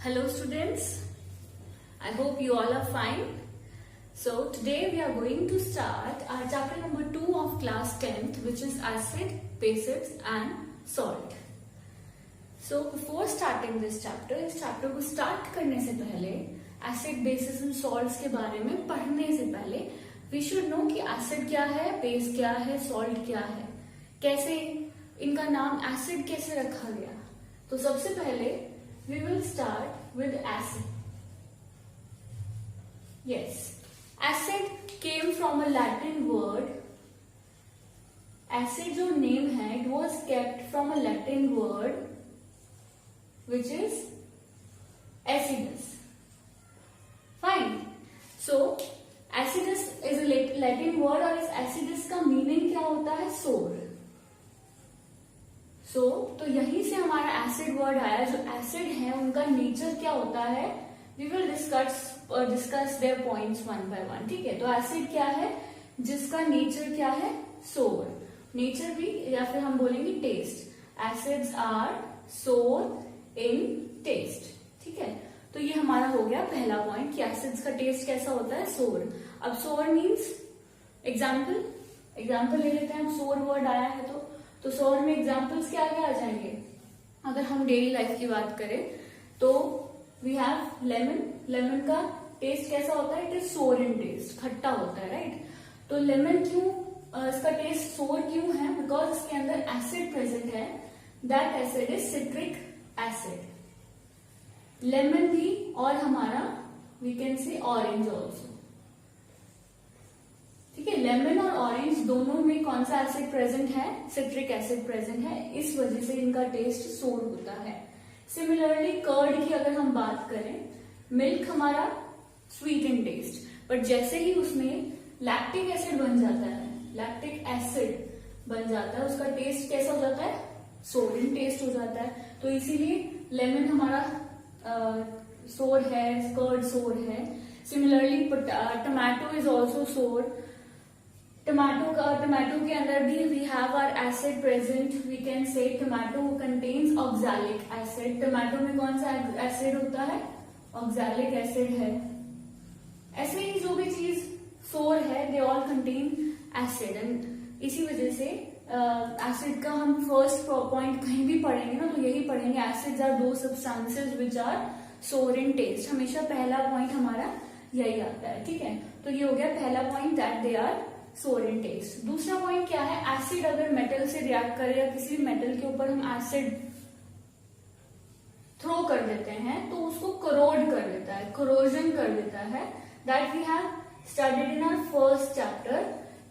Hello students, I hope you all are fine. So today we are going to start our chapter number 2 of class 10th, which is acid, bases and salt. So before starting this chapter, इस chapter को start करने से पहले acid, bases and salts के बारे में पढ़ने से पहले we should know कि acid क्या है, base क्या है, salt क्या है, कैसे इनका नाम acid कैसे रखा गया. तो सबसे पहले we will start with acid. Yes, acid came from a Latin word. Acid जो name है, it was kept from a Latin word which is acidus. Fine. So acidus is a Latin word और इस acidus का meaning क्या होता है? Sour. तो यहीं से हमारा एसिड वर्ड आया. जो एसिड है उनका नेचर क्या होता है, we will discuss their points one by one. ठीक है, तो एसिड क्या है जिसका नेचर क्या है, सोर. नेचर भी या फिर हम बोलेंगे टेस्ट. एसिड्स आर सोर इन टेस्ट. ठीक है, तो ये हमारा हो गया पहला पॉइंट कि एसिड्स का टेस्ट कैसा होता है, सोर. अब सोर मीन्स एग्जाम्पल ले लेते हैं. सोर वर्ड आया है तो सोर में एग्जाम्पल्स क्या क्या आ जाएंगे. अगर हम डेली लाइफ की बात करें तो वी हैव लेमन. लेमन का टेस्ट कैसा होता है, इट इज सोर इन टेस्ट, खट्टा होता है, राइट. तो लेमन क्यों इसका टेस्ट सोर क्यों है, बिकॉज इसके अंदर एसिड प्रेजेंट है. That acid is citric acid. Lemon भी और हमारा we can say orange also. ठीक है, लेमन और ऑरेंज दोनों में कौन सा एसिड प्रेजेंट है, सिट्रिक एसिड प्रेजेंट है. इस वजह से इनका टेस्ट सोर होता है. सिमिलरली कर्ड की अगर हम बात करें, मिल्क हमारा स्वीट इन टेस्ट, बट जैसे ही उसमें लैक्टिक एसिड बन जाता है, लैक्टिक एसिड बन जाता है, उसका टेस्ट कैसा हो जाता है, सोर इन टेस्ट हो जाता है. तो इसीलिए लेमन हमारा सोर है, कर्ड सोर है. Similarly tomato is also sour. Tomato के अंदर भी we have our acid present. We can say tomato contains oxalic acid. Tomato में कौन सा एसिड होता है, ऑक्सैलिक एसिड है. ऐसे ही जो भी चीज सोर है, they all contain acid. And इसी वजह से एसिड का हम फर्स्ट पॉइंट कहीं भी पढ़ेंगे ना तो यही पढ़ेंगे, एसिड्स आर दो सब्सटेंसेस विच आर सोर इन टेस्ट. हमेशा पहला पॉइंट हमारा यही आता है. ठीक है, तो ये हो गया पहला पॉइंट, दैट दे आर सोर इन टेस्ट. दूसरा पॉइंट क्या है, एसिड अगर मेटल से रिएक्ट करे या किसी भी मेटल के ऊपर हम एसिड थ्रो कर देते हैं तो उसको करोड कर देता है, कोरोजन कर देता है. That we have studied in our first chapter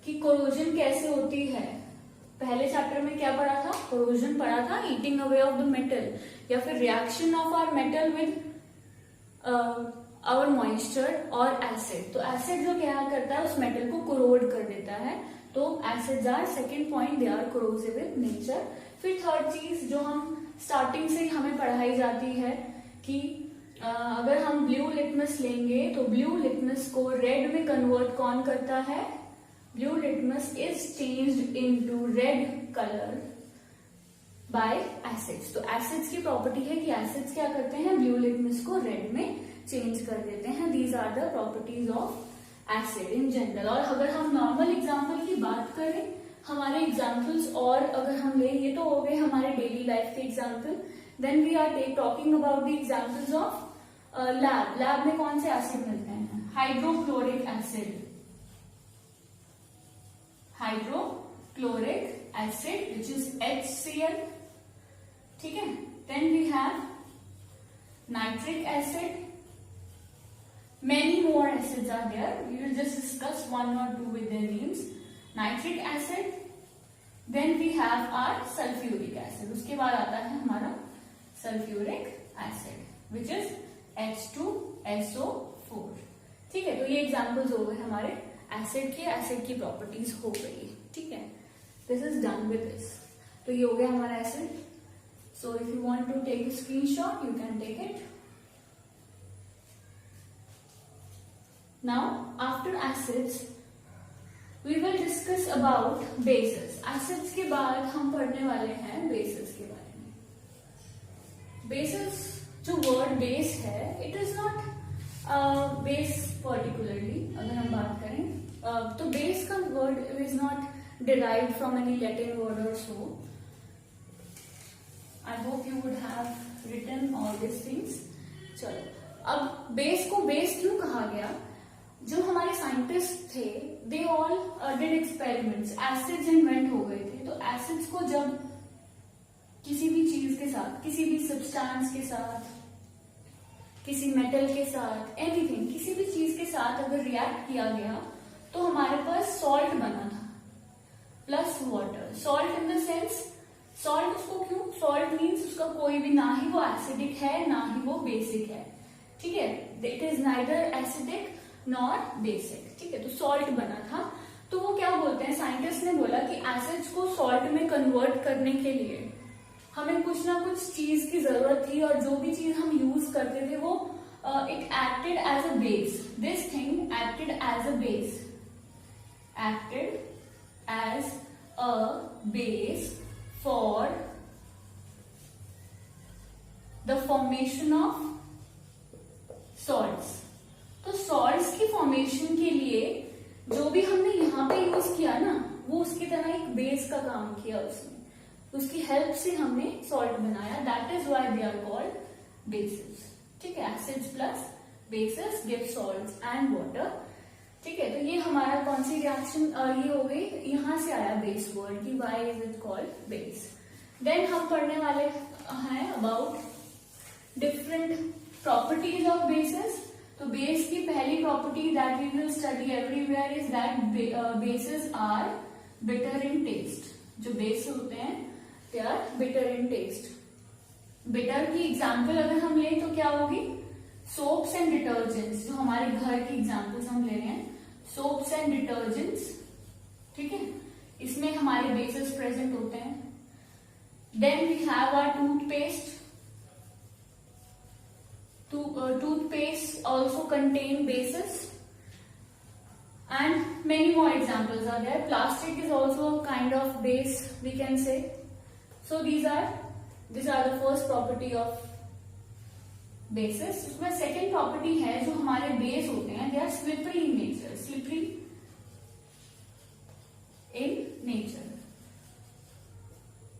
कि कोरोजन कैसे होती है. पहले चैप्टर में क्या पढ़ा था, कोरोजन पढ़ा था, eating away of the metal या फिर reaction of our metal with और मॉइस्चर और एसिड. तो एसिड जो क्या करता है, उस मेटल को कोरोड कर देता है. तो acids are second point, they are corrosive in nature. फिर थर्ड चीज जो हम स्टार्टिंग से हमें पढ़ाई जाती है कि अगर हम ब्लू लिटमस लेंगे तो ब्लू लिटमस को रेड में कन्वर्ट कौन करता है, blue litmus is changed into red colour by acids. तो एसिड्स की प्रॉपर्टी है कि एसिड्स क्या करते हैं, ब्लू लिटमस को रेड में चेंज कर देते हैं. These are the properties of acid in general. और अगर हम नॉर्मल एग्जाम्पल की बात करें, हमारे एग्जाम्पल्स और अगर हम लें, ये तो हो गए हमारे डेली लाइफ के example. Then we are talking about the examples of lab. Lab में कौन से एसिड मिलते हैं, hydrochloric acid, hydrochloric acid which is HCl. ठीक है, then we have nitric acid. Many more acids are there. We will just discuss one or two with their names. Nitric acid. Then we have our sulfuric acid. उसके बाद आता है हमारा sulfuric acid, which is H2SO4. ठीक है, तो ये examples हो गए हमारे एसिड के. एसिड की प्रॉपर्टीज हो गई. ठीक है, this is done with this. तो ये हो गया हमारा acid. So if you want to take a screenshot, you can take it. Now, after acids, we will discuss about bases. Acids के बाद हम पढ़ने वाले हैं bases के बारे में. बेसिस जो वर्ड बेस है it is not base particularly, अगर हम बात करें तो बेस का word is not derived from any Latin word और so. I hope you would have written all this things. चलो, अब बेस को बेस क्यों कहा गया? जो हमारे साइंटिस्ट थे they all did experiments, acids invent हो गए थे. तो एसिड्स को जब किसी भी चीज के साथ, किसी भी सब्सटेंस के साथ, किसी मेटल के साथ, एनीथिंग, किसी भी चीज के साथ अगर रिएक्ट किया गया तो हमारे पास सॉल्ट बना था plus water. Salt in the sense, salt उसको क्यों, सॉल्ट मीन्स उसका कोई भी, ना ही वो एसिडिक है ना ही वो बेसिक है. ठीक है, it is neither acidic not basic. ठीक है, तो सॉल्ट बना था. तो वो क्या बोलते हैं, साइंटिस्ट ने बोला कि एसिड्स को सॉल्ट में कन्वर्ट करने के लिए हमें कुछ ना कुछ चीज की जरूरत थी, और जो भी चीज हम यूज करते थे वो it acted as a base. This thing acted as a base, acted as a base for the formation of salts. तो सॉल्ट्स की फॉर्मेशन के लिए जो भी हमने यहाँ पे यूज किया ना, वो उसकी तरह एक बेस का काम किया उसने. उसकी हेल्प से हमने सॉल्ट बनाया. That is why they are called bases. ठीक है, acids plus bases give salts and water. ठीक है, तो ये हमारा कौन सी रिएक्शन ये हो गई, यहां से आया बेस वर्ड की why is it called base. Then हम पढ़ने वाले हैं about different properties of bases. तो बेस की पहली property that we will study everywhere is that bases are bitter in taste. जो बेस होते हैं they are bitter in taste. Bitter की एग्जाम्पल अगर हम लें तो क्या होगी, सोप्स एंड डिटर्जेंट्स. जो हमारे घर की एग्जाम्पल्स हम ले रहे हैं, सोप्स एंड डिटर्जेंट्स. ठीक है, इसमें हमारे बेसिस प्रेजेंट होते हैं. Then we have our toothpaste. Toothpaste also contain bases, and many more examples are there. Plastic is also a kind of base, we can say. So these are the first property of bases. उसमें second property है, जो हमारे base होते हैं they are slippery in nature. Slippery in nature.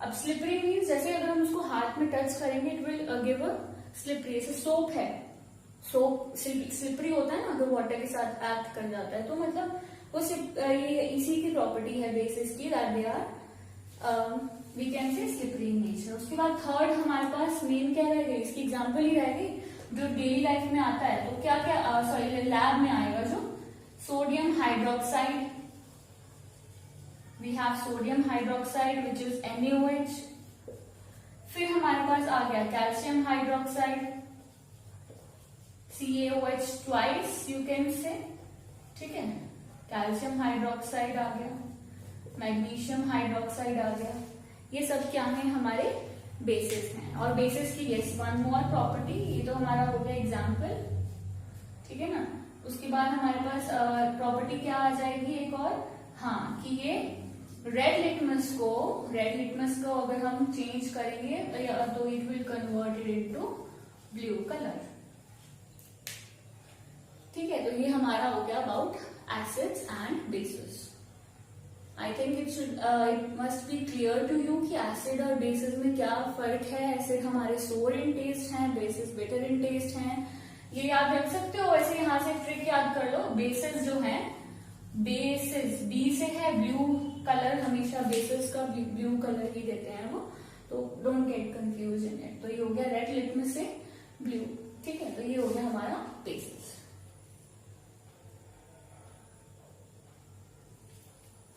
अब slippery means जैसे अगर हम उसको हाथ में टच करेंगे it will give a slippery. जैसे सोप है, सोप स्लिपरी होता है ना अगर वाटर के साथ एक्ट कर जाता है. तो मतलब वो ये इसी की प्रॉपर्टी है बेसिस की, that they are we can say slippery in nature. उसके बाद थर्ड हमारे पास मेन क्या रह गई, इसकी एग्जांपल ही रह गई जो डेली लाइफ में आता है. तो क्या क्या सॉरी लैब में आएगा, जो sodium hydroxide. We have sodium hydroxide which is NaOH. फिर हमारे पास आ गया calcium hydroxide, CaOH twice you can say. ठीक है, कैल्शियम हाइड्रोक्साइड आ गया, मैग्नीशियम हाइड्रोक्साइड आ गया. ये सब क्या है, हमारे बेसिस हैं. और बेसिस की यस वन मोर प्रॉपर्टी, ये तो हमारा हो गया एग्जाम्पल. ठीक है ना. उसके बाद हमारे पास प्रॉपर्टी क्या आ जाएगी एक और, हाँ, कि ये रेड लिटमस को अगर हम चेंज करेंगे तो it will convert it into blue colour. ठीक है, तो ये हमारा हो गया about acids and bases. I think it must be clear to you कि एसिड और बेसिस में क्या फर्क है. एसिड हमारे सोर इन टेस्ट हैं, बेसिस बिटर इन टेस्ट हैं. ये याद रख सकते हो. वैसे यहाँ से ट्रिक याद कर लो. बेसिस जो है, बेसिस बी से है, ब्लू कलर हमेशा बेसिस का ब्लू कलर ही देते हैं वो. तो don't get confuse in it. तो ये हो गया रेड लिटमस से ब्लू. ठीक है, तो ये हो गया हमारा बेसिस.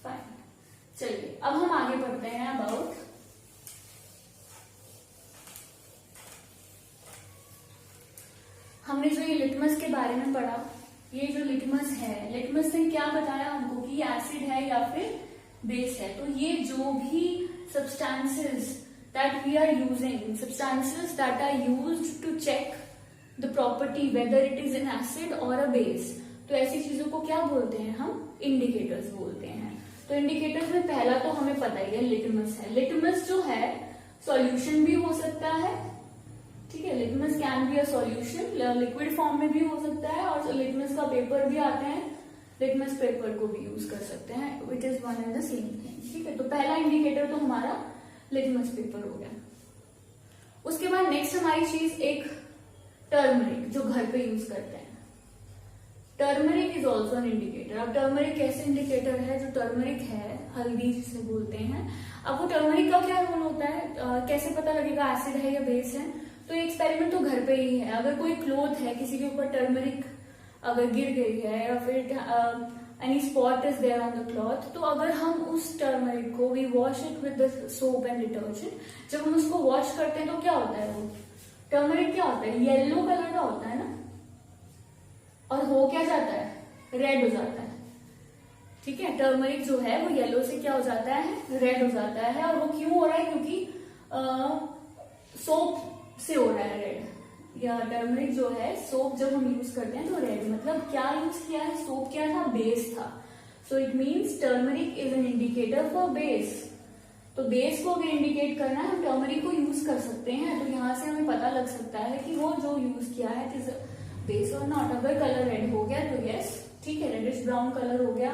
फाइन. चलिए अब हम आगे बढ़ते हैं अबाउट हमने जो ये लिटमस के बारे में पढ़ा. ये जो लिटमस है, लिटमस ने क्या बताया हमको कि एसिड है या फिर बेस है. तो ये जो भी substances that we are using, substances that are used to check the property whether it is an acid or a base, तो ऐसी चीजों को क्या बोलते हैं हम, इंडिकेटर्स बोलते हैं. तो इंडिकेटर्स में पहला तो हमें पता ही है लिटमस है. लिटमस जो है सॉल्यूशन भी हो सकता है. ठीक है, litmus can be a solution, liquid form में भी हो सकता है, और लिटमस का पेपर भी आते हैं, लिटमस पेपर को भी यूज कर सकते हैं, which is one and the same thing. ठीक है, तो पहला इंडिकेटर तो हमारा लिटमस पेपर हो गया। उसके बाद नेक्स्ट हमारी चीज एक टर्मरिक, जो घर पे यूज करते हैं। Turmeric is also an indicator. अब टर्मरिक कैसे इंडिकेटर है? जो टर्मरिक है, हल्दी जिसे बोलते हैं, अब वो टर्मरिक का क्या रोल होता है, कैसे पता लगेगा एसिड है या बेस है? तो ये एक्सपेरिमेंट तो घर पे ही है। अगर कोई क्लोथ है, किसी के ऊपर टर्मरिक अगर गिर गई है, या फिर any spot is there on the cloth, तो अगर हम उस टर्मरिक को we wash it with the soap and detergent, जब हम उसको वॉश करते हैं तो क्या होता है? वो टर्मरिक क्या होता है? येलो कलर का होता है ना, और हो क्या जाता है? रेड हो जाता है। ठीक है, टर्मरिक जो है वो येलो से क्या हो जाता है? रेड हो जाता है। और वो क्यों हो रहा है? क्योंकि सोप से हो रहा है रेड। या टर्मरिक जो है, सोप जब हम यूज करते हैं तो रेड, मतलब क्या यूज किया है? सोप क्या था? बेस था। So it means turmeric is an indicator for base. तो बेस को अगर इंडिकेट करना है, हम टर्मरिक को यूज कर सकते हैं। तो यहाँ से हमें पता लग सकता है कि वो जो यूज किया है इज बेस और नॉट। अगर कलर रेड हो गया तो यस, ठीक है, रेडिश ब्राउन कलर हो गया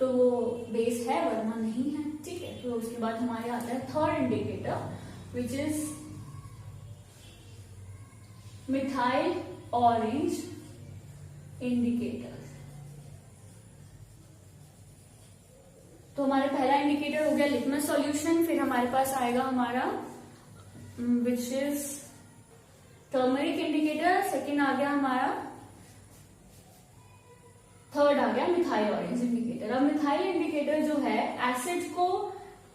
तो वो बेस है, वरना नहीं है। ठीक है, तो उसके बाद हमारे आता है third indicator, which is methyl orange indicator. तो हमारा पहला इंडिकेटर हो गया लिटमस सॉल्यूशन। फिर हमारे पास आएगा हमारा which is turmeric indicator. Second आ गया हमारा, थर्ड आ गया मिथाइल ऑरेंज इंडिकेटर। अब मिथाइल इंडिकेटर जो है एसिड को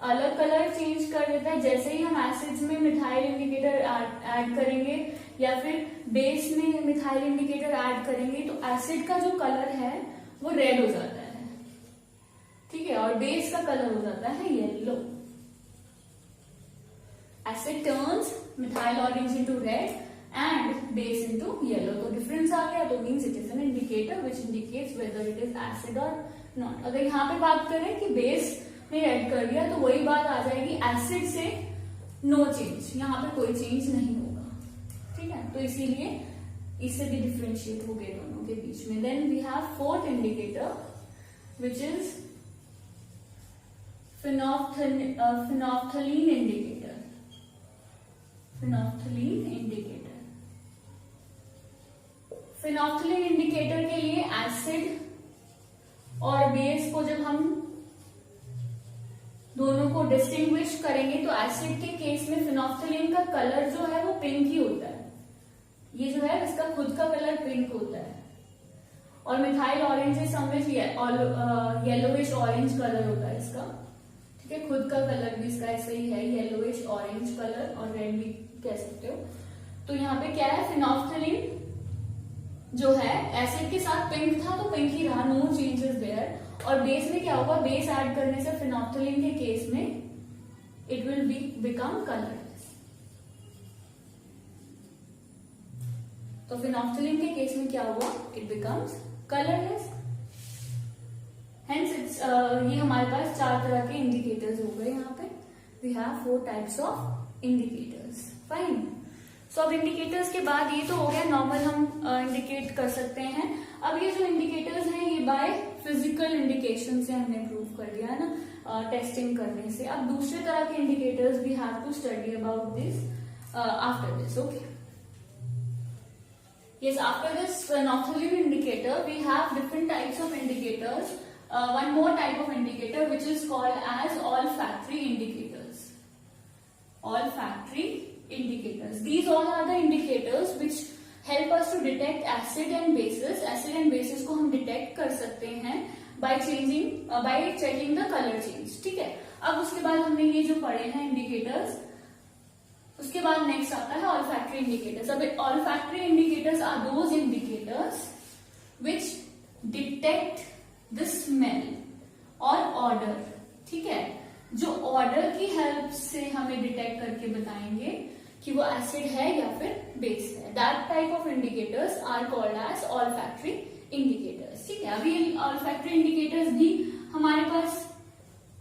अलग कलर चेंज कर देता है। जैसे ही हम एसिड्स में मिथाइल इंडिकेटर ऐड करेंगे या फिर बेस में मिथाइल इंडिकेटर ऐड करेंगे तो एसिड का जो कलर है वो रेड हो जाता है। ठीक है, और बेस का कलर हो जाता है yellow. Asset turns methyl orange into red and base into yellow। तो डिफरेंस आ गया, तो means it is an indicator which indicates whether it is acid और नॉट। अगर यहाँ पे बात करें कि बेस में ऐड कर दिया तो वही बात आ जाएगी, एसिड से नो चेंज, यहाँ पे कोई चेंज नहीं होगा। ठीक है, तो इसीलिए इससे भी डिफ्रेंशिएट हो गए दोनों के बीच में। Then we have fourth indicator which is phenolphthalein indicator. Phenolphthalein indicator, phenolphthalein indicator के लिए एसिड और बेस को जब हम दोनों को डिस्टिंग्विश करेंगे तो एसिड के केस में फिनोफ्थलीन का कलर जो है वो पिंक ही होता है। ये जो है इसका खुद का कलर पिंक होता है। और methyl orange is someways yellowish orange colour होता है इसका। ठीक है, खुद का कलर भी इसका ऐसे ही है, येलोइश ऑरेंज कलर, और रेड भी कह सकते हो। तो यहाँ पे क्या है, फिनोफ्थलीन जो है एसिड के साथ पिंक था तो पिंक ही रहा, नो चेंजेस देयर। और बेस में क्या होगा, बेस ऐड करने से फिनोफ्थलीन के केस में इट विल बिकम कलरलेस। तो फिनोफ्थलीन के केस में क्या हुआ, it becomes colourless. Hence it's ये हमारे पास 4 तरह के इंडिकेटर्स हो गए। यहाँ पे we have 4 types of indicators. Fine. So अब इंडिकेटर्स के बाद ये तो हो गया नॉर्मल, हम इंडिकेट कर सकते हैं। अब ये जो इंडिकेटर्स हैं ये बाय फिजिकल इंडिकेशन से हमने प्रूव कर दिया है ना, टेस्टिंग करने से। अब दूसरे तरह के indicators we have to study about this after this. Okay, yes, after this phenolphthalein indicator we have different types of indicators. One more type of indicator which is called as olfactory indicators. Olfactory indicators, these all are the indicators which help us to detect acid and bases. Acid and bases को हम detect कर सकते हैं by checking the color change. ठीक है, अब उसके बाद हमने ये जो पढ़े हैं indicators, उसके बाद नेक्स्ट आता है olfactory indicators. अब olfactory indicators are those indicators which detect the smell or odor. ठीक है, जो ऑर्डर की हेल्प से हमें डिटेक्ट करके बताएंगे कि वो एसिड है या फिर बेस है. That type of indicators are called as olfactory indicators. ठीक है, अभी olfactory indicators भी हमारे पास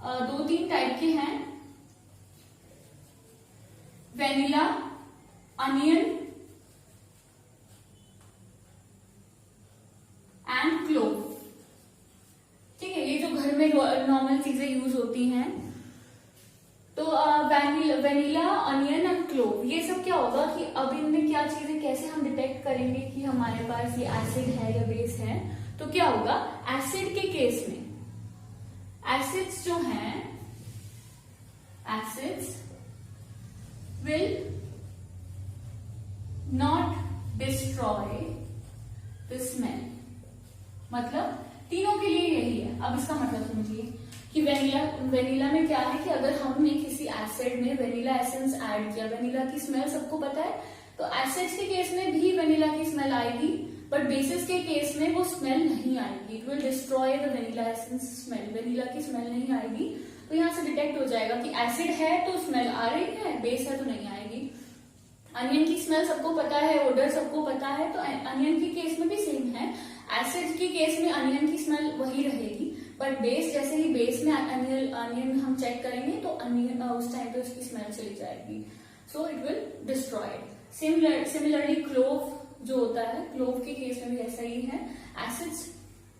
2-3 टाइप के हैं. वेनिला, अनियन में नॉर्मल चीजें यूज होती हैं। तो वेनिला, अनियन और क्लोव, ये सब क्या होगा कि अब इनमें क्या चीजें कैसे हम डिटेक्ट करेंगे कि हमारे पास ये एसिड है या बेस है। तो क्या होगा, एसिड के केस में एसिड्स जो हैं, acids will not destroy the smell. मतलब तीनों के लिए यही है। अब इसका मतलब समझिए कि वेनिला में क्या है कि अगर हमने किसी एसिड में वेनिला एसेंस ऐड किया, वेनिला की स्मेल सबको पता है, तो एसिड्स के केस में भी वेनिला की स्मेल आएगी, बट बेसिस के केस में वो स्मेल नहीं आएगी। It will destroy the vanilla essence smell, vanilla की स्मेल नहीं आएगी। तो यहाँ से डिटेक्ट हो जाएगा कि एसिड है तो स्मेल आ रही है, बेस है तो नहीं आएगी। अनियन की स्मेल सबको पता है, ओडर सबको पता है, तो अनियन के केस में भी सेम है। एसिड के केस में अनियन की स्मेल वही रहेगी, बट बेस जैसे ही बेस में अनियन हम चेक करेंगे तो अनियन उस टाइम पे उसकी स्मेल चली जाएगी, so it will destroy. Similarly clove जो होता है, क्लोव के केस में भी ऐसा ही है। एसिड्स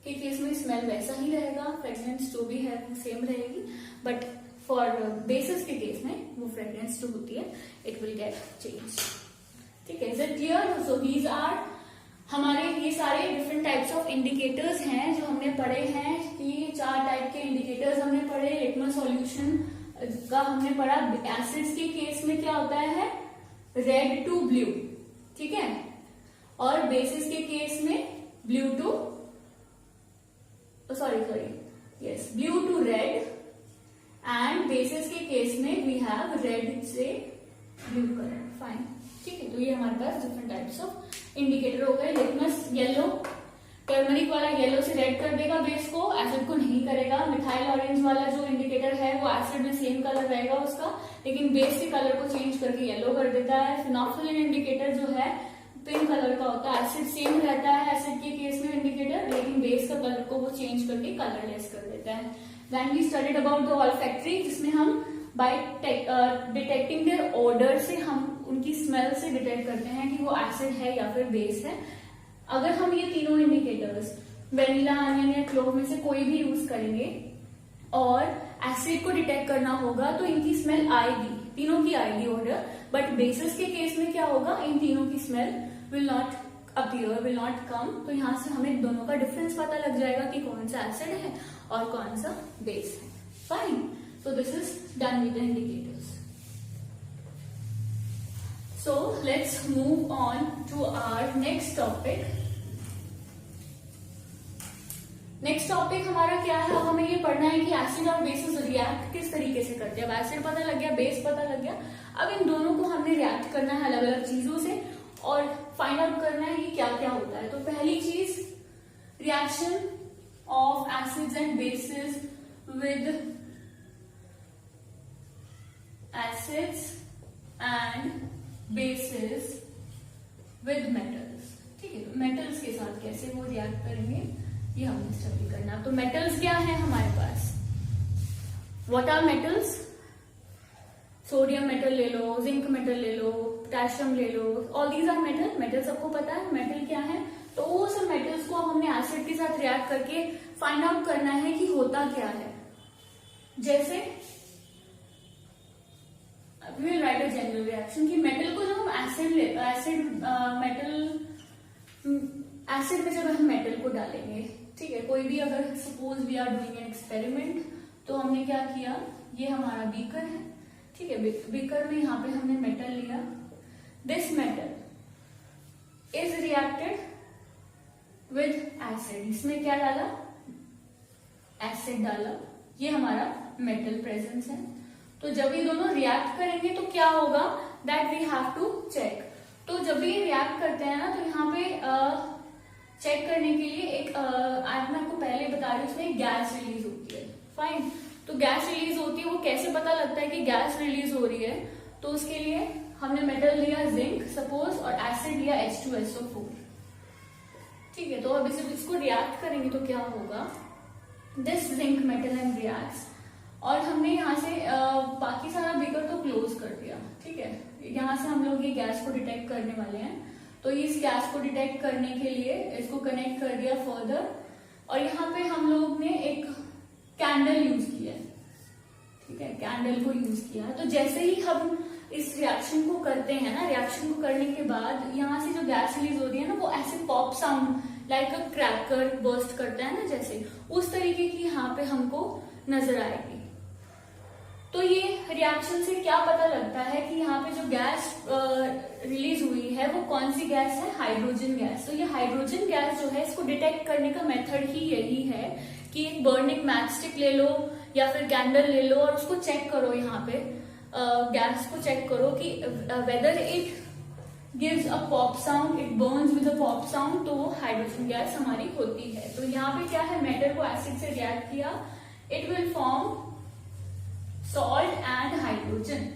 के केस में स्मेल वैसा ही रहेगा, फ्रेग्रेंस जो भी है वो सेम रहेगी, बट फॉर बेसिस के केस में वो फ्रेग्रेंस जो होती है इट विल गेट चेंज। ठीक है, is it clear? So these are हमारे ये सारे डिफरेंट टाइप्स ऑफ इंडिकेटर्स हैं जो हमने पढ़े हैं कि 4 टाइप के इंडिकेटर्स हमने पढ़े। लिटमस सॉल्यूशन का हमने पढ़ा। एसिड्स के केस में क्या होता है, रेड टू ब्लू, ठीक है, और बेसिस के केस में blue to blue to red, and bases के केस में वी हैव रेड से ब्लू कलर। फाइन, ठीक है। तो ये हमारे पास डिफरेंट टाइप्स ऑफ इंडिकेटर हो गए। लिटमस येलो, टर्मरिक वाला येलो से रेड कर देगा बेस को, एसिड को नहीं करेगा। मिथाइल ऑरेंज वाला जो इंडिकेटर है वो एसिड में सेम कलर रहेगा उसका, लेकिन बेस के कलर को चेंज करके येलो कर देता है। फिनोक्सिलिन इंडिकेटर जो है पिंक कलर का होता है, एसिड सेम रहता है एसिड के केस में इंडिकेटर, लेकिन बेस का कलर को वो चेंज करके कलरलेस कर देता है। Then we studied about the olfactory, जिसमें हम बाय डिटेक्टिंग देयर ऑर्डर से हम उनकी स्मेल से डिटेक्ट करते हैं कि वो एसिड है या फिर बेस है। अगर हम ये तीनों इंडिकेटर्स वेनिला, अनियन या क्लोव में से कोई भी यूज करेंगे और एसिड को डिटेक्ट करना होगा तो इनकी स्मेल आएगी, तीनों की आएगी ऑर्डर, बट बेसिस के केस में क्या होगा, इन तीनों की smell will not appear, will not come. तो यहां से हमें दोनों का डिफरेंस पता लग जाएगा कि कौन सा एसिड है और कौन सा बेस है। Fine, so this is done with the indicators. So let's move on to our next topic. Next topic हमारा क्या है, अब हमें ये पढ़ना है कि एसिड और बेसिस रिएक्ट किस तरीके से करते हैं। अब एसिड पता लग गया, बेस पता लग गया, अब इन दोनों को हमने रिएक्ट करना है अलग अलग चीजों से और फाइंड आउट करना है कि क्या क्या होता है। तो पहली चीज, reaction of acids and basis with acids and basis with metals. ठीक है, तो मेटल्स के साथ कैसे वो रिएक्ट करेंगे ये हमें स्टडी करना। तो मेटल्स क्या है हमारे पास, what are metals? Sodium metal ले लो, जिंक मेटल ले लो, पोटेशियम ले लो, all these are metal. Metal सबको पता है मेटल क्या है। तो वो सब मेटल्स को हमने एसिड के साथ रिएक्ट करके फाइंड आउट करना है कि होता क्या है। जैसे we will write a general reaction कि मेटल को जब हम एसिड में जब हम मेटल को डालेंगे, ठीक है, कोई भी अगर suppose we are doing an experiment, तो हमने क्या किया, ये हमारा बीकर है, ठीक है, बीकर में यहाँ पे हमने मेटल लिया। This metal is reacted with acid, इसमें क्या डाला, एसिड डाला, ये हमारा मेटल प्रेजेंस है। तो जब ये दोनों रिएक्ट करेंगे तो क्या होगा, that we have to check. तो जब भी ये रिएक्ट करते हैं ना, तो यहाँ पे चेक करने के लिए एक आज मैं आपको पहले बता रही हूँ, उसमें गैस रिलीज होती है। फाइन, तो गैस रिलीज होती है, वो कैसे पता लगता है कि गैस रिलीज हो रही है, तो उसके लिए हमने मेटल लिया जिंक सपोज और एसिड लिया H2SO4, ठीक है। तो अब इसको रिएक्ट करेंगे तो क्या होगा, this zinc metal and reacts, और हमने यहाँ से बाकी सारा बीकर तो क्लोज कर दिया, ठीक है। यहाँ से हम लोग ये गैस को डिटेक्ट करने वाले हैं, तो इस गैस को डिटेक्ट करने के लिए इसको कनेक्ट कर दिया फर्दर, और यहाँ पे हम लोग ने एक कैंडल यूज किया है, ठीक है, कैंडल को यूज किया है। तो जैसे ही हम इस रिएक्शन को करते हैं ना, रिएक्शन को करने के बाद यहाँ से जो गैस रिलीज होती है ना, वो ऐसे पॉप साउंड लाइक अ क्रैकर बर्स्ट करता है ना, जैसे उस तरीके की यहाँ पे हमको नजर आएगी। तो ये रिएक्शन से क्या पता लगता है कि यहाँ पे जो गैस रिलीज हुई है वो कौन सी गैस है, हाइड्रोजन गैस। तो ये हाइड्रोजन गैस जो है, इसको डिटेक्ट करने का मेथड ही यही है कि एक बर्निंग मैच स्टिक ले लो या फिर कैंडल ले लो और उसको चेक करो, यहाँ पे गैस को चेक करो कि whether it gives a pop sound, it Burns with a pop sound, तो वो हाइड्रोजन गैस हमारी होती है। तो यहाँ पे क्या है, मेटल को एसिड से रिएक्ट किया, it will form salt and hydrogen.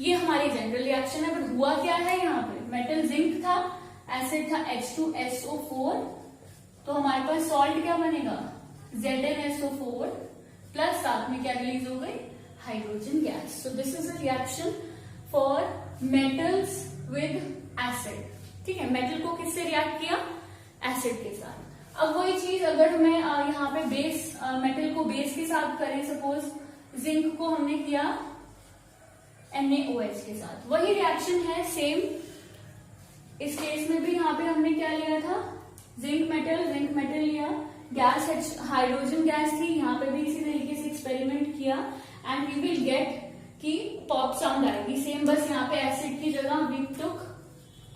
ये हमारी जनरल रिएक्शन है। बट हुआ क्या है, यहाँ पे मेटल जिंक था, एसिड था H2SO4, तो हमारे पास सॉल्ट क्या बनेगा, ZnSO4 प्लस साथ में क्या रिलीज हो गई, hydrogen gas. So this is a reaction for metals with acid, ठीक है। मेटल को किससे रिएक्ट किया, एसिड के साथ। अब वही चीज अगर हमें यहाँ पे बेस, मेटल को बेस के साथ करें, सपोज जिंक को हमने किया NaOH के साथ, वही रिएक्शन है सेम। इस केस में भी यहाँ पे हमने क्या लिया था, जिंक मेटल लिया, गैस हाइड्रोजन गैस थी, यहाँ पे भी इसी तरीके से एक्सपेरिमेंट किया एंड वी विल गेट कि पॉप साउंड आएगी सेम। बस यहाँ पे एसिड की जगह वी टुक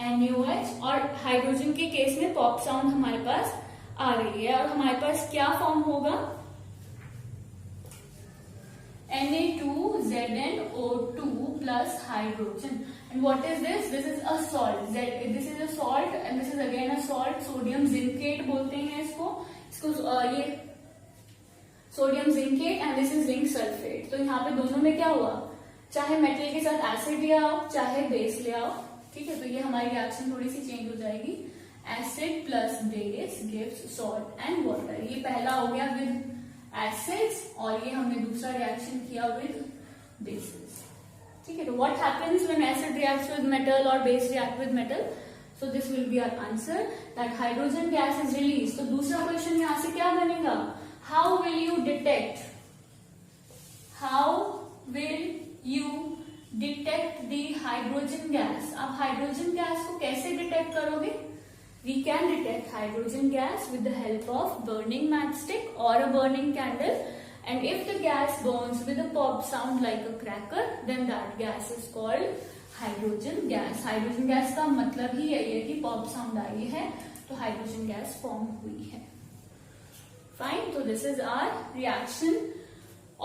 NaOH और हाइड्रोजन के केस में पॉप साउंड हमारे पास आ रही है। और हमारे पास क्या फॉर्म होगा, Na2ZnO2 plus hydrogen. And what is this? This is a salt. This is a salt and this is again a salt. Sodium zincate बोलते हैं इसको ये sodium zincate and this is zinc sulphate. तो यहाँ पे दोनों में क्या हुआ, चाहे मेटल के साथ एसिड ले आओ चाहे बेस ले आओ, ठीक है। तो ये हमारी रिएक्शन थोड़ी सी चेंज हो जाएगी, acid plus base gives salt and water. ये पहला हो गया विद एसिड्स और ये हमने दूसरा रिएक्शन किया विद बेसिस, ठीक है। तो what happens when acid reacts with metal और base react with metal, so this will be our answer that hydrogen gas is release. तो दूसरा क्वेश्चन यहाँ से क्या बनेगा, how will you detect the hydrogen gas. आप हाइड्रोजन गैस को कैसे डिटेक्ट करोगे, we can detect hydrogen gas with the help of burning matchstick or a burning candle, and if the gas burns with a pop sound like a cracker, then that gas is called hydrogen gas. hydrogen gas का मतलब ही यही है कि pop sound आई है तो hydrogen gas form हुई है। Fine, so this is our reaction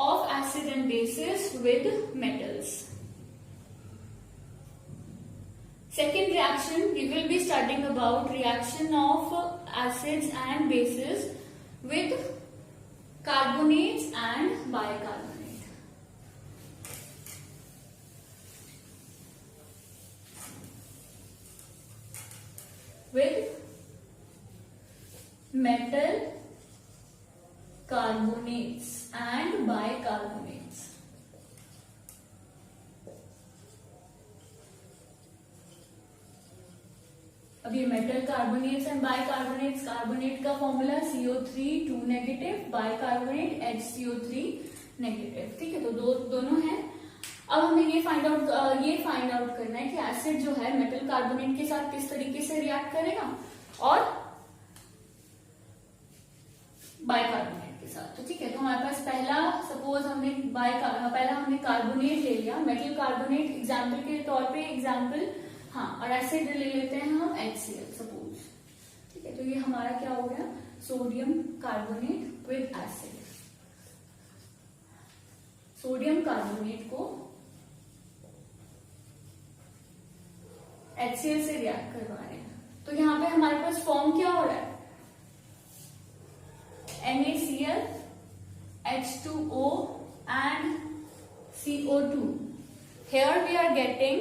of acid and bases with metals. Second reaction, we will be studying about reaction of acids and bases with carbonates and bicarbonate. With metal carbonates and bicarbonates. अब ये metal carbonates and bicarbonates, carbonate का formula CO3 2 negative, bicarbonate HCO3 negative, ठीक है। तो दोनों हैं। अब हमें ये फाइंड आउट करना है कि एसिड जो है मेटल कार्बोनेट के साथ किस तरीके से रिएक्ट करेगा और बाइकार्बोनेट के साथ। तो ठीक है, तो हमारे पास पहला सपोज हमने कार्बोनेट ले लिया, मेटल कार्बोनेट एग्जाम्पल के तौर पे एग्जाम्पल, हाँ, और एसिड ले लेते हैं हम HCl सपोज, ठीक है। तो ये हमारा क्या हो गया, sodium carbonate with acid. Sodium carbonate को HCl से रिएक्ट करवा रहे हैं। तो यहाँ पे हमारे पास फॉर्म क्या हो रहा है, NaCl, H2O and CO2. Here we are getting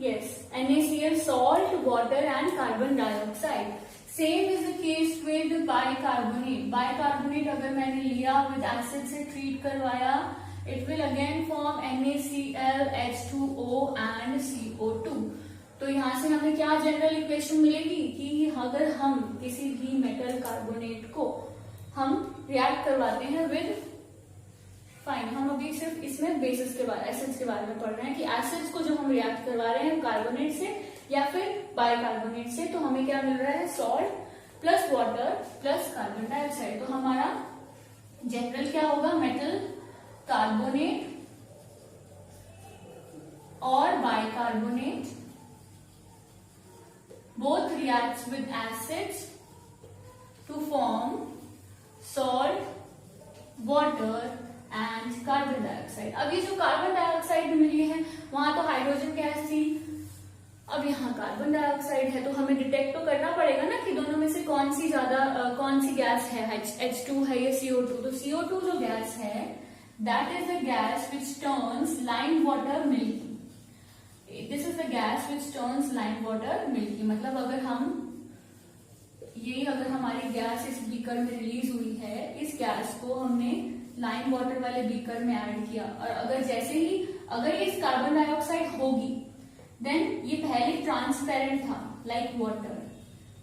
NaCl, salt, water and carbon dioxide. Same is the case with bicarbonate. Bicarbonate अगर मैंने लिया with acid से treat करवाया, it will again form NaCl, H2O and CO2. तो यहाँ से हमें क्या जनरल इक्वेशन मिलेगी कि अगर हम किसी भी मेटल कार्बोनेट को हम रिएक्ट करवाते हैं विद, फाइन, हम अभी सिर्फ इसमें बेसिस के बारे, एसिड्स के बारे में पढ़ रहे हैं कि एसिड्स को जो हम रिएक्ट करवा रहे हैं कार्बोनेट से या फिर बाइकार्बोनेट से, तो हमें क्या मिल रहा है, salt plus water plus carbon dioxide. तो हमारा जनरल क्या होगा, मेटल कार्बोनेट और bicarbonate both reacts with acids to form salt, water and carbon dioxide। अब ये जो कार्बन डाइऑक्साइड मिली है, वहां तो हाइड्रोजन गैस थी, अब यहाँ कार्बन डाइऑक्साइड है, तो हमें डिटेक्ट तो करना पड़ेगा ना कि दोनों में से कौन सी गैस है, H2 है या CO2। तो CO2 जो गैस है, that is the gas which turns lime water milky. This is the gas which turns lime water milky. मतलब अगर हमारी गैस इस बीकर में रिलीज हुई है, इस गैस को हमने लाइम वाटर वाले बीकर में ऐड किया, और अगर ये कार्बन डाइऑक्साइड होगी, देन ये पहले ट्रांसपेरेंट था लाइक वाटर,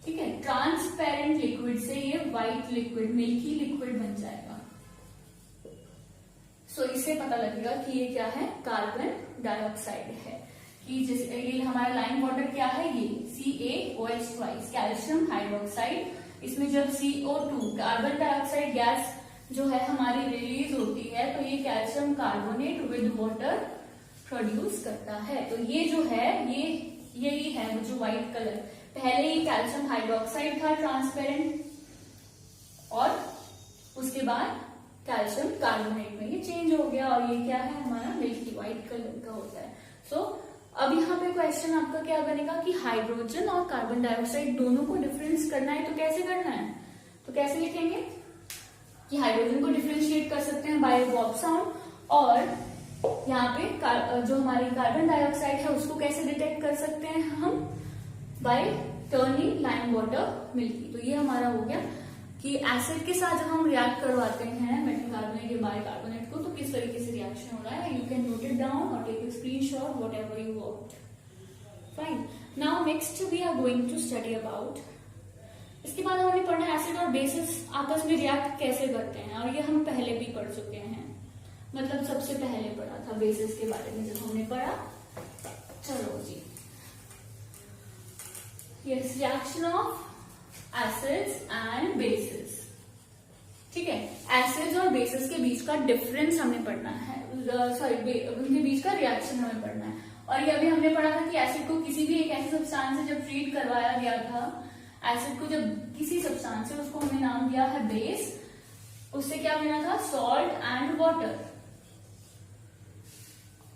ठीक है, ट्रांसपेरेंट लिक्विड से ये व्हाइट लिक्विड, मिल्की लिक्विड बन जाएगा। सो इससे पता लगेगा कि ये क्या है, कार्बन डाइऑक्साइड है। कि जैसे ये हमारा लाइम वाटर क्या है, ये CaOH2 कैल्शियम हाइड्रोक्साइड। इसमें जब CO2 कार्बन डाइऑक्साइड गैस जो है हमारी रिलीज होती है, तो ये calcium carbonate with water produce करता है। तो ये जो है, यही है वो जो व्हाइट कलर, पहले ये कैल्शियम हाइड्रोक्साइड था ट्रांसपेरेंट, और उसके बाद कैल्शियम कार्बोनेट में ये चेंज हो गया, और ये क्या है, हमारा मिल्की व्हाइट कलर का होता है। सो अब यहाँ पे क्वेश्चन आपका क्या बनेगा कि हाइड्रोजन और कार्बन डाइऑक्साइड दोनों को डिफरेंस करना है, तो कैसे करना है, तो कैसे लिखेंगे कि हाइड्रोजन को डिफरेंशिएट कर सकते हैं बाय बॉब साउंड, और यहाँ पे जो हमारी कार्बन डाइऑक्साइड है उसको कैसे डिटेक्ट कर सकते हैं हम, bye turning lime water milky. तो ये हमारा हो गया कि एसिड के साथ जब हम रिएक्ट करवाते हैं मेटल कार्बोनेट या बाइकार्बोनेट को, तो किस तरीके से रिएक्शन हो रहा है। You can note it down और take a screenshot, whatever you want. Fine, now next we are going to study about, इसके बाद हमने पढ़ना है एसिड और बेसिस आपस में रिएक्ट कैसे करते हैं, और ये हम पहले भी पढ़ चुके हैं, मतलब सबसे पहले पढ़ा था बेसिस के बारे में जब हमने पढ़ा। चलो जी, yes, reaction of acids and bases, ठीक है। एसिड्स और बेसिस के बीच का डिफरेंस हमें पढ़ना है, उनके बीच का रिएक्शन हमें पढ़ना है। और ये अभी हमने पढ़ा था कि एसिड को किसी भी एक ऐसे सब्सटेंस से जब ट्रीट करवाया गया था, एसिड को जब किसी सब्सटेंस से, उसको हमने नाम दिया है बेस, उससे क्या मिला था, सॉल्ट एंड वाटर,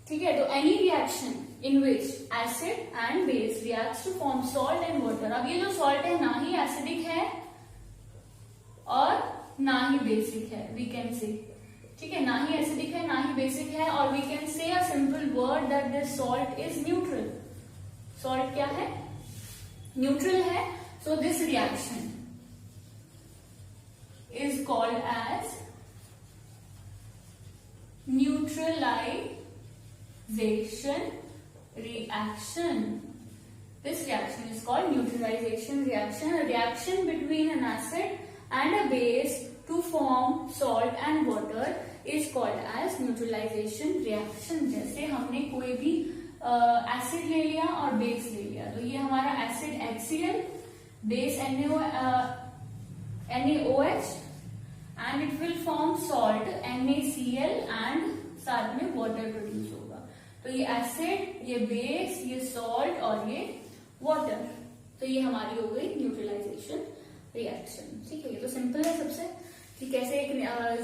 ठीक है। तो any reaction in which acid and base reacts to form salt and water. अब ये जो सॉल्ट है ना ही एसिडिक है और ना ही बेसिक है, वी कैन से, ठीक है, ना ही एसिडिक है ना ही बेसिक है, और we can say a simple word that this salt is neutral. Salt क्या है, न्यूट्रल है। So this reaction is called as neutralization reaction. This reaction is called neutralization reaction. A reaction between an acid and a base to form salt and water is called as neutralization reaction. जैसे हमने कोई भी acid ले लिया और base ले लिया, तो ये हमारा acid HCl, base NaOH, and it will form salt NaCl and साथ में वाटर प्रोड्यूस होगा। तो ये एसिड, ये बेस, ये सॉल्ट और ये वाटर, तो ये हमारी हो गई न्यूट्रलाइजेशन रिएक्शन, ठीक है। ये तो सिंपल है सबसे कि कैसे एक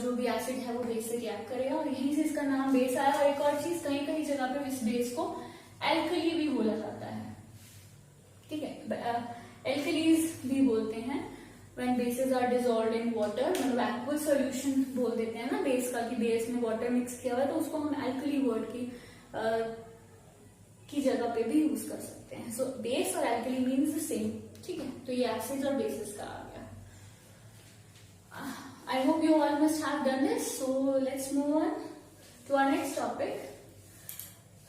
जो भी एसिड है वो बेस से रिएक्ट करेगा, और यहीं से इसका नाम बेस आया। और एक और चीज, कहीं कहीं जगह पे इस बेस को एल्कली भी बोला जाता है, ठीक है, एल्कलीज भी बोलते हैं। when bases are dissolved in water, मतलब aqueous solution बोल देते हैं ना बेस का, कि बेस में वाटर मिक्स किया हुआ है, तो उसको हम एल्कली वर्ड की जगह पे भी यूज कर सकते हैं। सो बेस और एल्कली मीन्स द सेम, ठीक है। तो ये एसिड्स और बेसिस का आ गया। I hope you all must have done this. So let's move on to our next topic.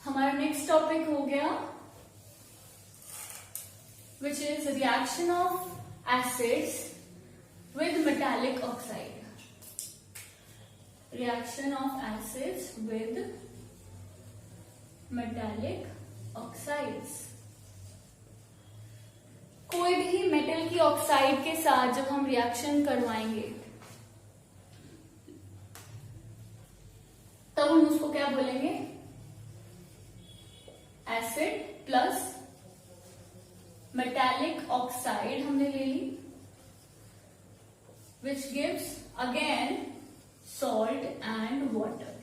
हमारा नेक्स्ट टॉपिक हो गया which is reaction of acids with metallic oxide. Reaction of acids with metallic oxides. कोई भी metal की oxide के साथ जब हम रिएक्शन करवाएंगे तब हम उसको क्या बोलेंगे? एसिड प्लस मेटालिक ऑक्साइड हमने ले ली, which gives again salt and water.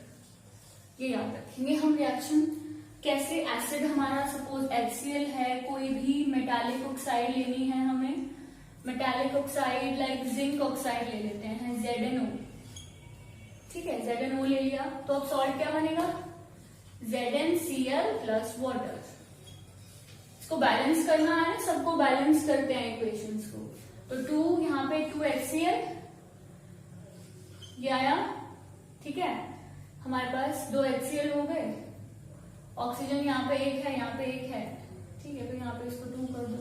ये याद रखेंगे हम. रिएक्शन कैसे? एसिड हमारा सपोज HCl है, कोई भी मेटालिक ऑक्साइड लेनी है हमें. Metallic oxide like zinc oxide ले लेते हैं, ZnO. ठीक है, ZnO ले लिया तो अब सॉल्ट क्या बनेगा? ZnCl plus water. इसको बैलेंस करना है, सबको बैलेंस करते हैं इक्वेशंस को. तो 2 यहाँ पे 2HCl ये आया. ठीक है, हमारे पास 2 HCl हो गए. ऑक्सीजन यहाँ पे 1 है, यहाँ पे 1 है. ठीक है, तो यहाँ पे इसको 2 कर दो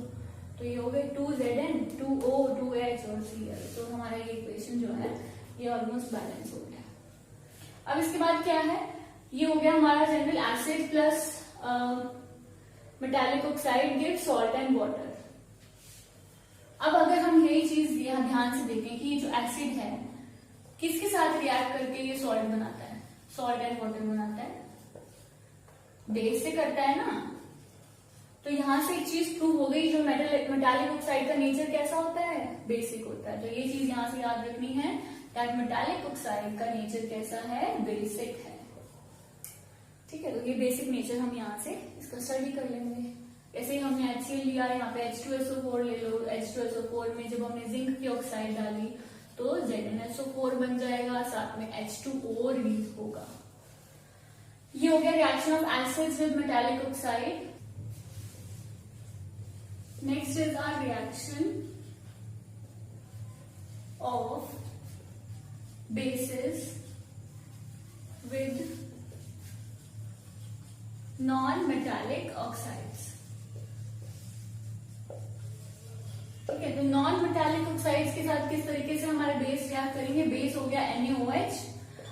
तो ये हो गए 2Zn 2O 2H और Cl. तो हमारा ये इक्वेशन जो है ये ऑलमोस्ट बैलेंस हो गया. अब इसके बाद क्या है? ये हो गया हमारा general acid plus metallic oxide give salt and water. अब अगर हम यही चीज यहाँ ध्यान से देखें कि ये जो एसिड है किसके साथ रिएक्ट करके ये सॉल्ट बनाता है, सॉल्ट एंड वाटर बनाता है? बेस से करता है ना. तो यहां से एक चीज प्रूव हो गई, जो मेटालिक ऑक्साइड का नेचर कैसा होता है? बेसिक होता है. तो ये चीज यहां से याद रखनी है दैट मेटालिक ऑक्साइड का नेचर कैसा है? बेसिक है. ठीक है, तो ये बेसिक नेचर हम यहाँ से इसका स्टडी कर लेंगे. ऐसे ही हमने HCl लिया, यहाँ पे H2SO4 ले लो. H2SO4 में जब हमने जिंक की ऑक्साइड डाली तो ZnSO4 बन जाएगा, साथ में H2O रिलीज होगा. ये हो गया reaction of acids with metallic oxide. Next is our reaction of bases with non metallic oxides. ठीक है, तो नॉन मेटालिक ऑक्साइड्स के साथ किस तरीके से हमारे बेस रिएक्ट करेंगे? बेस हो गया NaOH.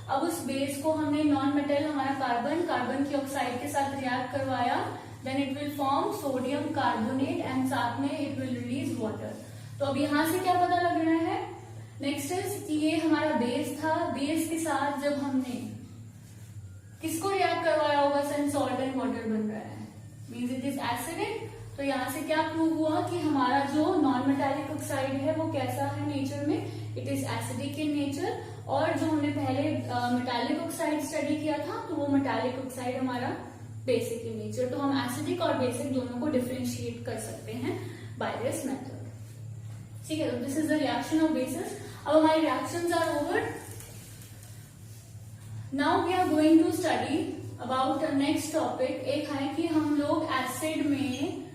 अब उस बेस को हमने नॉन मेटल हमारा कार्बन की ऑक्साइड के साथ रिएक्ट करवाया, then it will form sodium carbonate and साथ में इट विल रिलीज वाटर. तो अब यहां से क्या पता लग रहा है? नेक्स्ट इज कि ये हमारा बेस था, बेस के साथ जब हमने किसको रिएक्ट करवाया होगा? सन सॉल्ट एंड वाटर बन रहा है, मीन्स इट इज एसिडिक. तो यहाँ से क्या प्रूव हुआ कि हमारा जो नॉन मेटालिक ऑक्साइड है वो कैसा है नेचर में? It is acidic in nature. और जो हमने पहले मेटालिक ऑक्साइड स्टडी किया था तो वो मेटालिक ऑक्साइड हमारा बेसिक इन नेचर. तो हम एसिडिक और बेसिक दोनों को डिफरेंशिएट कर सकते हैं बाय दिस मेथड. ठीक है, तो this is the reaction of bases. अब हमारी reactions are over. Now we are going to study about next topic. एक है कि हम लोग एसिड में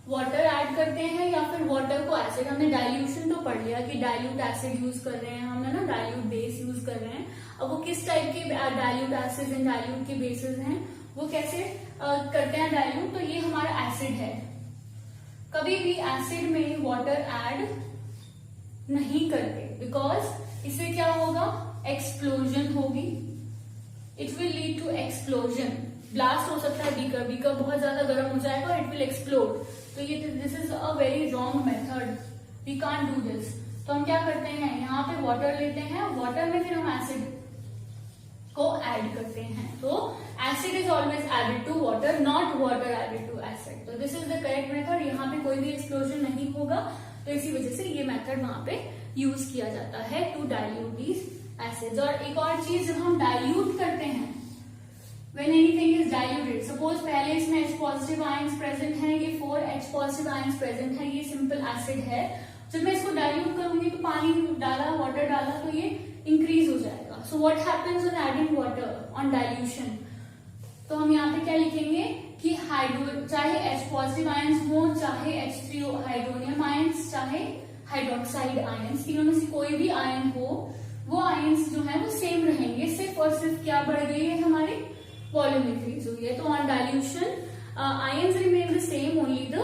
वाटर ऐड करते हैं या फिर वाटर को एसिड. हमने डाइल्यूशन तो पढ़ लिया कि डाइल्यूट एसिड यूज कर रहे हैं हम, है ना, डाइल्यूट बेस यूज कर रहे हैं. अब वो किस टाइप के डाइल्यूट एसिड एंड डाइल्यूट के बेसिस हैं, वो कैसे करते हैं डाइल्यूट? तो ये हमारा एसिड है. कभी भी एसिड में वाटर ऐड नहीं करते, बिकॉज इससे क्या होगा? एक्सप्लोजन होगी. It will lead to explosion. Blast हो सकता है बीकर, बीकर बहुत ज्यादा गर्म हो जाएगा, इट विल एक्सप्लोड. तो ये this is a very wrong method, we can't do this. तो हम क्या करते हैं? यहाँ पे वाटर लेते हैं, वाटर में फिर हम एसिड को ऐड करते हैं. तो acid is always added to water, not water added to acid. तो this is the correct method. यहाँ पे कोई भी एक्सप्लोजन नहीं होगा, तो इसी वजह से ये मेथड वहां पे यूज किया जाता है टू डाइल्यूट दीज एसिड्स. और एक और चीज, जब हम डाइल्यूट करते हैं, when anything is diluted, suppose पहले इसमें H पॉजिटिव आयंस प्रेजेंट है, ये 4 H पॉजिटिव आयंस प्रेजेंट है, ये सिंपल एसिड है. जब मैं इसको डाइल्यूट करूंगी तो पानी डाला, वाटर डाला, तो ये इंक्रीज हो जाएगा. So what happens on adding water on dilution? तो हम यहाँ पे क्या लिखेंगे कि चाहे H पॉजिटिव आयंस हो, चाहे H3 हाइड्रोनियम आयंस, चाहे हाइड्रोक्साइड आयंस, तीनों में से कोई भी आयन हो, वो आयंस जो है वो सेम रहेंगे. सिर्फ और सिर्फ क्या बढ़ गई है? हमारी वॉल्यूम इंक्रीज हुई है. तो on dilution ions remain the same, only the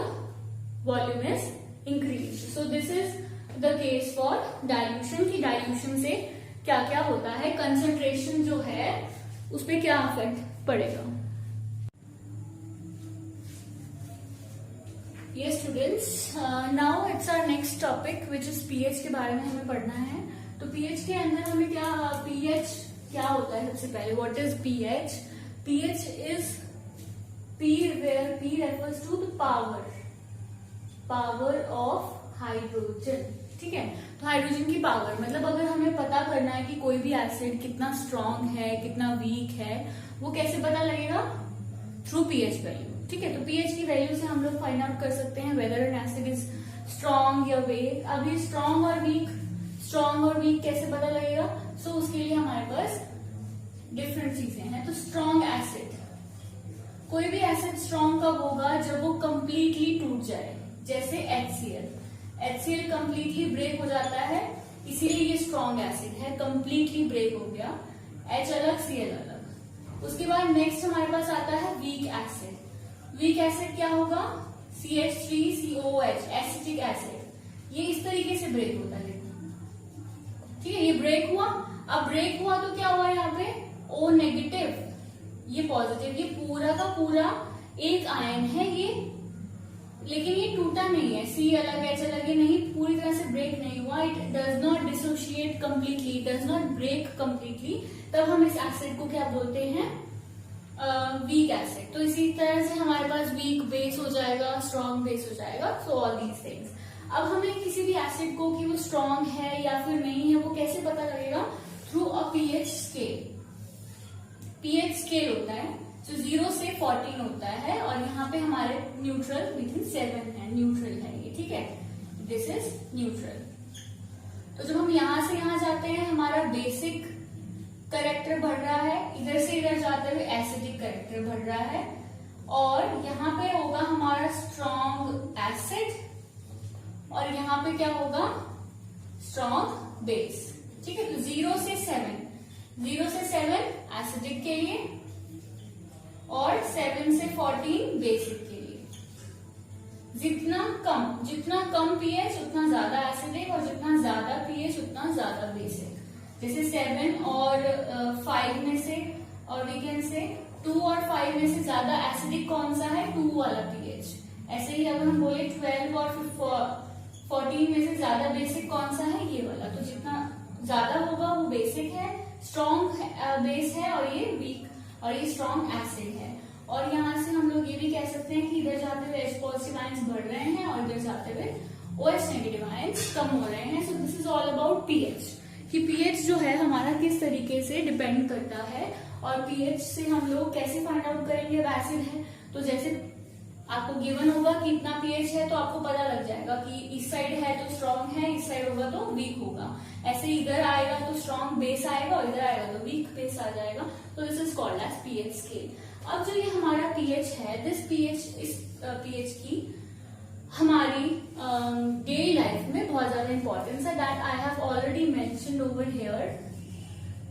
volume is increase. So this is the case for dilution, की डाइल्यूशन से क्या क्या होता है, कंसंट्रेशन जो है उस पर क्या इफेक्ट पड़ेगा। ये students, now it's our next topic which is pH के बारे में हमें पढ़ना है। तो पीएच के अंदर हमें क्या, पीएच क्या होता है, सबसे पहले what is pH. PH is P where P refers to the power of hydrogen, ठीक है। तो हाइड्रोजन की पावर, मतलब अगर हमें पता करना है कि कोई भी एसिड कितना स्ट्रांग है कितना वीक है, वो कैसे पता लगेगा, थ्रू पीएच वैल्यू, ठीक है। तो पीएच की वैल्यू से हम लोग फाइंड आउट कर सकते हैं whether an acid is strong या वीक। अभी स्ट्रांग और वीक कैसे पता लगेगा, सो उसके लिए हमारे पास डिफरेंट चीजें हैं। तो स्ट्रांग एसिड, कोई भी एसिड स्ट्रांग कब होगा, जब वो कंप्लीटली टूट जाए, जैसे HCl कंप्लीटली ब्रेक हो जाता है, इसीलिए ये स्ट्रांग एसिड है, कंप्लीटली ब्रेक हो गया, H अलग Cl अलग। उसके बाद नेक्स्ट हमारे पास आता है वीक एसिड। वीक एसिड क्या होगा, CH3COOH, एसिटिक एसिड। ये इस तरीके से ब्रेक होता है, ठीक है। ये ब्रेक हुआ, अब ब्रेक हुआ तो क्या हुआ यहाँ पे, O नेगेटिव, ये पॉजिटिव, ये पूरा का पूरा एक आयन है ये, लेकिन ये टूटा नहीं है, C अलग H अलग, ये नहीं पूरी तरह से ब्रेक नहीं हुआ, it does not dissociate completely, does not break completely, तब हम इस एसिड को क्या बोलते हैं, वीक एसिड। तो इसी तरह से हमारे पास वीक बेस हो जाएगा, स्ट्रॉन्ग बेस हो जाएगा, सो ऑल दीज थिंग्स। अब हमें किसी भी एसिड को कि वो स्ट्रॉन्ग है या फिर नहीं है, वो कैसे पता लगेगा, through a pH scale. PH scale होता है जो 0 से 14 होता है, और यहाँ पे हमारे न्यूट्रल विथिन 7 है, न्यूट्रल है ये, ठीक है, दिस इज न्यूट्रल। तो जब हम यहाँ से यहाँ जाते हैं, हमारा बेसिक करेक्टर बढ़ रहा है, इधर से इधर जाते हुए एसिडिक करेक्टर बढ़ रहा है, और यहाँ पे होगा हमारा स्ट्रॉन्ग एसिड, और यहाँ पे क्या होगा, स्ट्रॉन्ग बेस, ठीक है। तो 0 से 7 एसिडिक के लिए, और 7 से 14 बेसिक के लिए। जितना कम पीएच उतना ज्यादा एसिडिक, और जितना ज्यादा पीएच उतना ज्यादा बेसिक। जैसे 7 और 5 में से, और वी कैन से 2 और 5 में से ज्यादा एसिडिक कौन सा है, 2 वाला पीएच। ऐसे ही अगर हम बोले 12 और 14 में से ज्यादा बेसिक कौन सा है, ये वाला। तो जितना ज्यादा होगा वो बेसिक है, स्ट्रॉन्ग बेस है, और ये वीक, और ये स्ट्रॉन्ग एसिड है। और यहाँ से हम लोग ये भी कह सकते हैं कि इधर जाते हुए H पॉजिटिव आयंस बढ़ रहे हैं, और इधर जाते हुए OH नेगेटिव आयंस कम हो रहे हैं। सो this is all about pH, कि पीएच जो है हमारा किस तरीके से डिपेंड करता है, और पीएच से हम लोग कैसे फाइंड आउट करेंगे अब एसिड है। तो जैसे आपको गिवन होगा कि इतना पीएच है, तो आपको पता लग जाएगा कि इस साइड है तो स्ट्रॉन्ग है, इस साइड होगा तो वीक होगा। ऐसे इधर आएगा तो स्ट्रॉन्ग बेस आएगा, और इधर आएगा तो वीक बेस आ जाएगा। तो this is called as pH scale. अब जो ये हमारा पीएच है, दिस पीएच, इस पीएच की हमारी डेली लाइफ में बहुत ज्यादा इंपॉर्टेंस है, that I have already mentioned over here,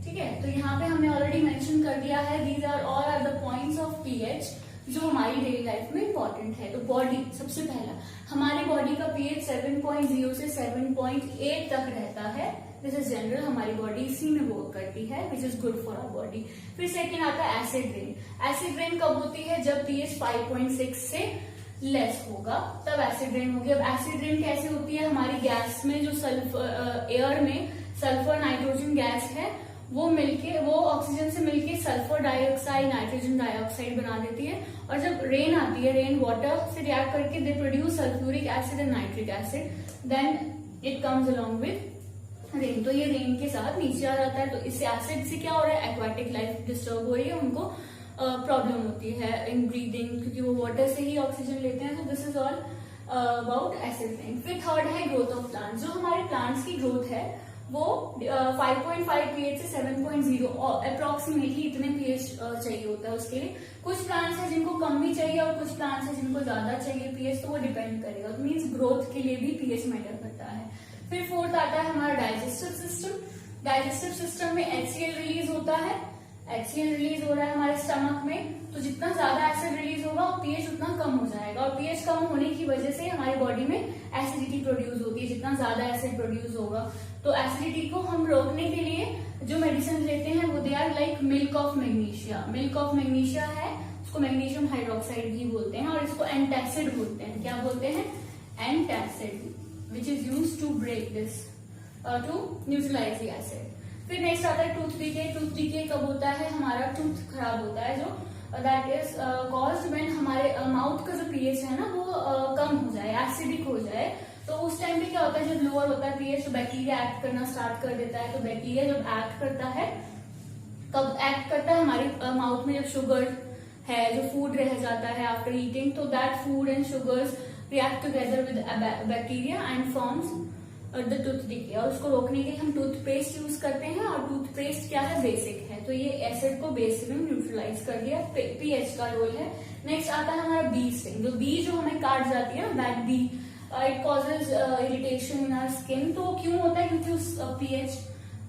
ठीक है। तो यहाँ पे हमने ऑलरेडी मेंशन कर दिया है, these are all are the points of pH जो हमारी डेली लाइफ में इंपॉर्टेंट है। तो बॉडी, सबसे पहला हमारी बॉडी का पीएच 7.0 से 7.8 तक रहता है, दिस इज जनरल, हमारी बॉडी इसी में वर्क करती है, which is good for our body. फिर सेकेंड आता है एसिड रेन। एसिड रेन कब होती है, जब पीएच 5.6 से लेस होगा, तब एसिड रेन होगी। अब एसिड रेन कैसे होती है, हमारी गैस में जो एयर में सल्फर नाइट्रोजन गैस है, वो ऑक्सीजन से मिलके सल्फर डाइऑक्साइड, नाइट्रोजन डाइऑक्साइड बना देती है, और जब रेन आती है, रेन वाटर से रिएक्ट करके they produce sulphuric acid and nitric acid, then it comes along with rain. तो ये रेन के साथ नीचे आ जाता है। तो इससे एसिड से क्या हो रहा है, एक्वाटिक लाइफ डिस्टर्ब हो रही है, उनको प्रॉब्लम होती है इन ब्रीदिंग, क्योंकि वो वाटर से ही ऑक्सीजन लेते हैं। तो this is all about acid rain. फिर थर्ड है ग्रोथ ऑफ प्लांट्स। जो हमारे प्लांट्स की ग्रोथ है वो 5.5 पीएच से 7.0 अप्रोक्सीमेटली इतने पीएच चाहिए होता है उसके लिए। कुछ प्लांट्स है जिनको कम भी चाहिए, और कुछ प्लांट्स है जिनको ज्यादा चाहिए पीएच, तो वो डिपेंड करेगा। तो मीन्स ग्रोथ के लिए भी पीएच मैटर करता है। फिर फोर्थ आता है हमारा डाइजेस्टिव सिस्टम। डाइजेस्टिव सिस्टम में HCl रिलीज होता है, HCl रिलीज हो रहा है हमारे स्टमक में, तो जितना ज्यादा एसिड रिलीज होगा पीएच उतना कम हो जाएगा, और पीएच कम होने की वजह से हमारी बॉडी में एसिडिटी प्रोड्यूस होती है, जितना ज्यादा एसिड प्रोड्यूस होगा। तो एसिडिटी को हम रोकने के लिए जो मेडिसिन लेते हैं वो they are like milk of magnesia. Milk of magnesia है, उसको मैग्नीशियम हाइड्रोक्साइड भी बोलते हैं, और इसको एंटासिड बोलते हैं। क्या बोलते हैं? Antacid, which is used to break this, to neutralize the acid. फिर नेक्स्ट आता है टूथ डिके। टूथ डिके कब होता है? हमारा टूथ खराब होता है, जो दैट इज कॉज्ड व्हेन हमारे माउथ का जो पीएच है ना वो कम हो जाए, एसिडिक हो जाए। तो उस टाइम पे क्या होता है, जब लोअर होता है पीएच तो बैक्टीरिया एक्ट करना स्टार्ट कर देता है। तो बैक्टीरिया जब एक्ट करता है, कब एक्ट करता है? हमारे माउथ में जब शुगर है, जो फूड रह जाता है आफ्टर ईटिंग, तो that food and sugars react together with bacteria and forms the tooth decay. और उसको रोकने के लिए हम टूथपेस्ट यूज करते हैं, और टूथपेस्ट क्या है? बेसिक है, तो ये एसिड को बेस में न्यूट्रलाइज कर दिया, पीएच का रोल है। नेक्स्ट आता है हमारा बी स्टिंग। जो बी जो हमें काट जाती है ना, that bee, it causes irritation in our skin. तो क्यों होता है? क्योंकि उस पीएच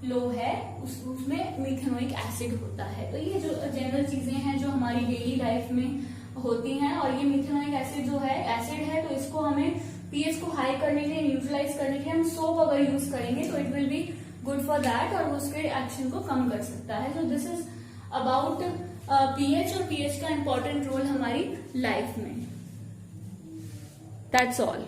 लो है, उसमें मिथेनोइक एसिड होता है। तो ये जो जनरल चीजें हैं जो हमारी डेली लाइफ में होती हैं, और ये मिथेनोइक एसिड जो है एसिड है, तो इसको हमें पीएच को हाई करने के लिए, न्यूट्रलाइज करने के लिए हम सोप अगर यूज करेंगे तो it will be good for that, और उसके एक्शन को कम कर सकता है। So this is about pH, और पीएच का इंपॉर्टेंट रोल हमारी लाइफ में। That's all.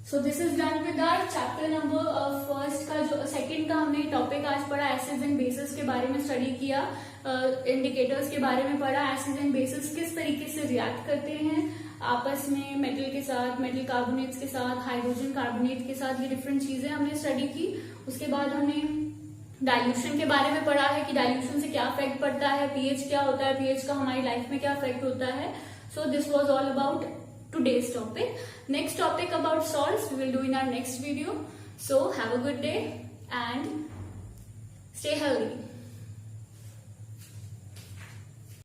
So this is done with our chapter number first का। जो सेकंड का हमने टॉपिक आज पढ़ा, एसिड्स एंड बेसिस के बारे में स्टडी किया, इंडिकेटर्स के बारे में पढ़ा। एसिड्स एंड बेसिस किस तरीके से रिएक्ट करते हैं आपस में, मेटल के साथ, मेटल कार्बोनेट्स के साथ, हाइड्रोजन कार्बोनेट के साथ, ये डिफरेंट चीजें हमने स्टडी की। उसके बाद हमने डाइल्यूशन के बारे में पढ़ा है कि डाइल्यूशन से क्या इफेक्ट पड़ता है, पीएच क्या होता है, पीएच का हमारी लाइफ में क्या इफेक्ट होता है। So this was all about today's topic. Next topic about salts we will do in our next video. So have a good day and stay healthy.